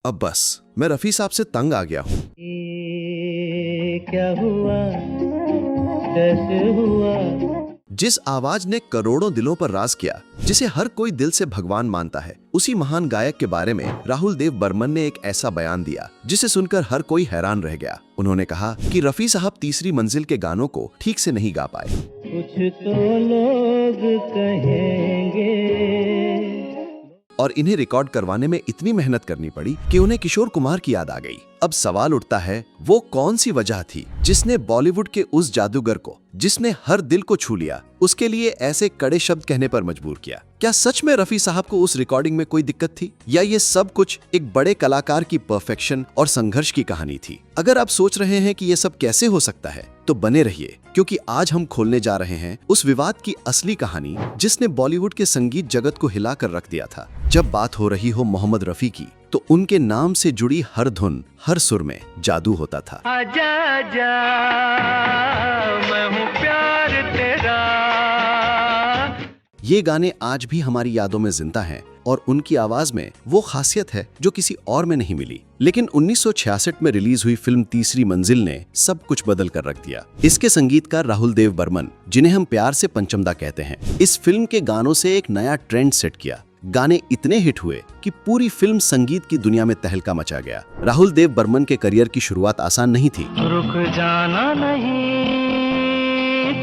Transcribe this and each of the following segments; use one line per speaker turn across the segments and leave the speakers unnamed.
अब बस मैं रफी साहब से तंग आ गया हूँ।
ये क्या हुआ, कैसे हुआ।
जिस आवाज ने करोड़ों दिलों पर राज किया, जिसे हर कोई दिल से भगवान मानता है, उसी महान गायक के बारे में राहुल देव बर्मन ने एक ऐसा बयान दिया जिसे सुनकर हर कोई हैरान रह गया। उन्होंने कहा कि रफी साहब तीसरी मंजिल के गानों को ठीक से नहीं गा पाए।
कुछ तो लोग कहेंगे।
और इन्हें रिकॉर्ड करवाने में इतनी मेहनत करनी पड़ी कि उन्हें किशोर कुमार की याद आ गई। अब सवाल उठता है, वो कौन सी वजह थी जिसने बॉलीवुड के उस जादूगर को, जिसने हर दिल को छू लिया, उसके लिए ऐसे कड़े शब्द कहने पर मजबूर किया। क्या सच में रफी साहब को उस रिकॉर्डिंग में कोई दिक्कत थी, या ये सब कुछ एक बड़े कलाकार की परफेक्शन और संघर्ष की कहानी थी? अगर आप सोच रहे हैं कि ये सब कैसे हो सकता है, तो बने रहिए, क्योंकि आज हम खोलने जा रहे हैं उस विवाद की असली कहानी जिसने बॉलीवुड के संगीत जगत को हिलाकर रख दिया था। जब बात हो रही हो मोहम्मद रफी की, तो उनके नाम से जुड़ी हर धुन, हर सुर में जादू होता था।
आजा आजा, मैं हूँ प्यार तेरा।
ये गाने आज भी हमारी यादों में जिंदा हैं और उनकी आवाज में वो खासियत है जो किसी और में नहीं मिली। लेकिन 1966 में रिलीज हुई फिल्म तीसरी मंजिल ने सब कुछ बदल कर रख दिया। इसके संगीतकार राहुल देव बर्मन, जिन्हें हम प्यार से पंचमदा कहते हैं, इस फिल्म के गानों से एक नया ट्रेंड सेट किया। गाने इतने हिट हुए कि पूरी फिल्म संगीत की दुनिया में तहलका मचा गया। राहुल देव बर्मन के करियर की शुरुआत आसान नहीं थी।
रुक जाना नहीं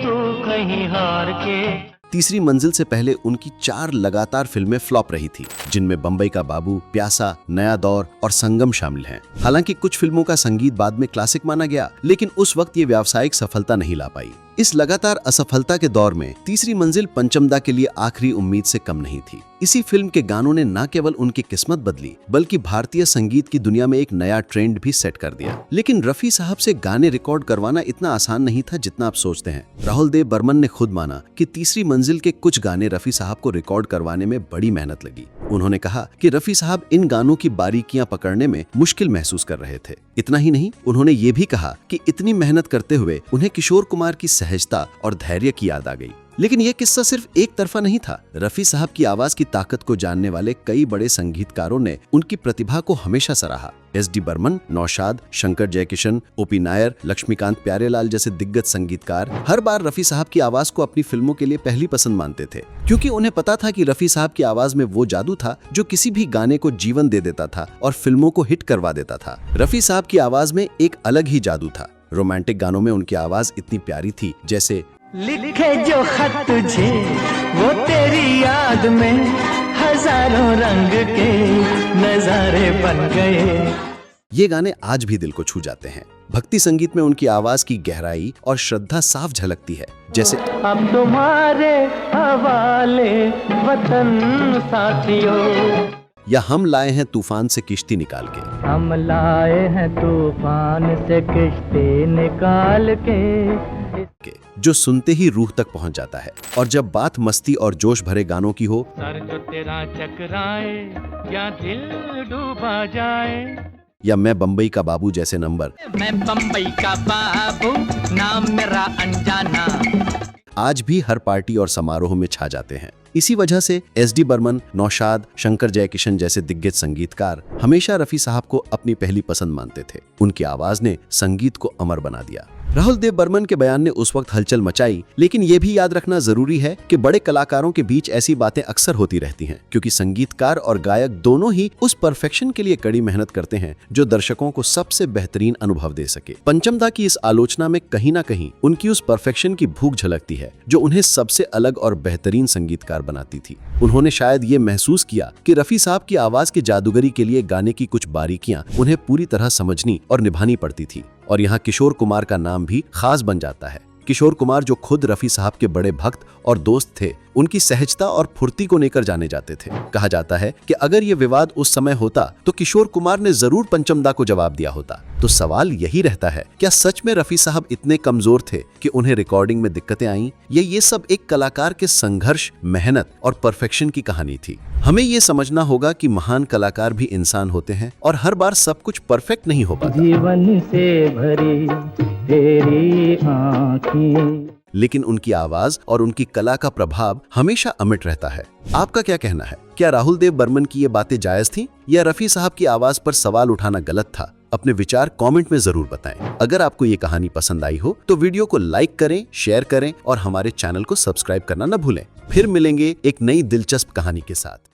तू कहीं हार के।
तीसरी मंजिल से पहले उनकी 4 लगातार फिल्में फ्लॉप रही थी, जिनमें बम्बई का बाबू, प्यासा, नया दौर और संगम शामिल हैं। हालांकि कुछ फिल्मों का संगीत बाद में क्लासिक माना गया, लेकिन उस वक्त ये व्यावसायिक सफलता नहीं ला पाई। इस लगातार असफलता के दौर में तीसरी मंजिल पंचमदा के लिए आखिरी उम्मीद से कम नहीं थी। इसी फिल्म के गानों ने न केवल उनकी किस्मत बदली, बल्कि भारतीय संगीत की दुनिया में एक नया ट्रेंड भी सेट कर दिया। लेकिन रफी साहब से गाने रिकॉर्ड करवाना इतना आसान नहीं था जितना आप सोचते हैं। राहुल देव बर्मन ने खुद माना कि तीसरी मंजिल के कुछ गाने रफी साहब को रिकॉर्ड करवाने में बड़ी मेहनत लगी। उन्होंने कहा कि रफी साहब इन गानों की बारीकियां पकड़ने में मुश्किल महसूस कर रहे थे। इतना ही नहीं, उन्होंने ये भी कहा कि इतनी मेहनत करते हुए उन्हें किशोर कुमार की सहजता और धैर्य की याद आ गई। लेकिन यह किस्सा सिर्फ एक तरफा नहीं था। रफी साहब की आवाज की ताकत को जानने वाले कई बड़े संगीतकारों ने उनकी प्रतिभा को हमेशा सराहा। एस.डी. बर्मन, नौशाद, शंकर जयकिशन, ओ.पी. नायर, लक्ष्मीकांत प्यारेलाल जैसे दिग्गज संगीतकार हर बार रफी साहब की आवाज को अपनी फिल्मों के लिए पहली पसंद मानते थे, क्योंकि उन्हें पता था कि रफी साहब की आवाज में वो जादू था जो किसी भी गाने को जीवन दे देता था और फिल्मों को हिट करवा देता था। रफी साहब की आवाज में एक अलग ही जादू था। रोमांटिक गानों में उनकी आवाज इतनी प्यारी थी, जैसे
लिखे जो खत तुझे वो तेरी याद में हजारों रंग के नजारे बन गए।
ये गाने आज भी दिल को छू जाते हैं। भक्ति संगीत में उनकी आवाज की गहराई और श्रद्धा साफ झलकती है, जैसे
अब तुम्हारे हवाले वतन साथियों,
या हम लाए हैं तूफान से किश्ती निकाल के।
हम लाए हैं तूफान से किश्ती निकाल के,
जो सुनते ही रूह तक पहुंच जाता है। और जब बात मस्ती और जोश भरे गानों की हो,
सर जो तेरा चकराए या दिल डूबा जाए,
या मैं बम्बई का बाबू जैसे नंबर,
मैं बम्बई का बाबू नाम मेरा अनजाना,
आज भी हर पार्टी और समारोह में छा जाते हैं। इसी वजह से एस.डी. बर्मन, नौशाद, शंकर जयकिशन जैसे दिग्गज संगीतकार हमेशा रफी साहब को अपनी पहली पसंद मानते थे। उनकी आवाज ने संगीत को अमर बना दिया। राहुल देव बर्मन के बयान ने उस वक्त हलचल मचाई, लेकिन ये भी याद रखना जरूरी है कि बड़े कलाकारों के बीच ऐसी बातें अक्सर होती रहती हैं, क्योंकि संगीतकार और गायक दोनों ही उस परफेक्शन के लिए कड़ी मेहनत करते हैं जो दर्शकों को सबसे बेहतरीन अनुभव दे सके। पंचमदा की इस आलोचना में कहीं ना कहीं उनकी उस परफेक्शन की भूख झलकती है जो उन्हें सबसे अलग और बेहतरीन संगीतकार बनाती थी। उन्होंने शायद ये महसूस किया कि रफी साहब की आवाज की जादूगरी के लिए गाने की कुछ बारीकियां उन्हें पूरी तरह समझनी और निभानी पड़ती थी। और यहाँ किशोर कुमार का नाम भी खास बन जाता है। किशोर कुमार, जो खुद रफी साहब के बड़े भक्त और दोस्त थे, उनकी सहजता और फुर्ती को लेकर जाने जाते थे। कहा जाता है कि अगर ये विवाद उस समय होता तो किशोर कुमार ने जरूर पंचमदा को जवाब दिया होता। तो सवाल यही रहता है, क्या सच में रफी साहब इतने कमजोर थे कि उन्हें रिकॉर्डिंग में दिक्कतें आईं, या ये सब एक कलाकार के संघर्ष, मेहनत और परफेक्शन की कहानी थी? हमें ये समझना होगा कि महान कलाकार भी इंसान होते हैं और हर बार सब कुछ परफेक्ट नहीं हो पाता।
जीवन से भरी तेरी आँखें,
लेकिन उनकी आवाज और उनकी कला का प्रभाव हमेशा अमिट रहता है। आपका क्या कहना है? क्या राहुल देव बर्मन की ये बातें जायज थीं या रफी साहब की आवाज पर सवाल उठाना गलत था? अपने विचार कमेंट में जरूर बताएं। अगर आपको ये कहानी पसंद आई हो तो वीडियो को लाइक करें, शेयर करें और हमारे चैनल को सब्सक्राइब करना न भूलें। फिर मिलेंगे एक नई दिलचस्प कहानी के साथ।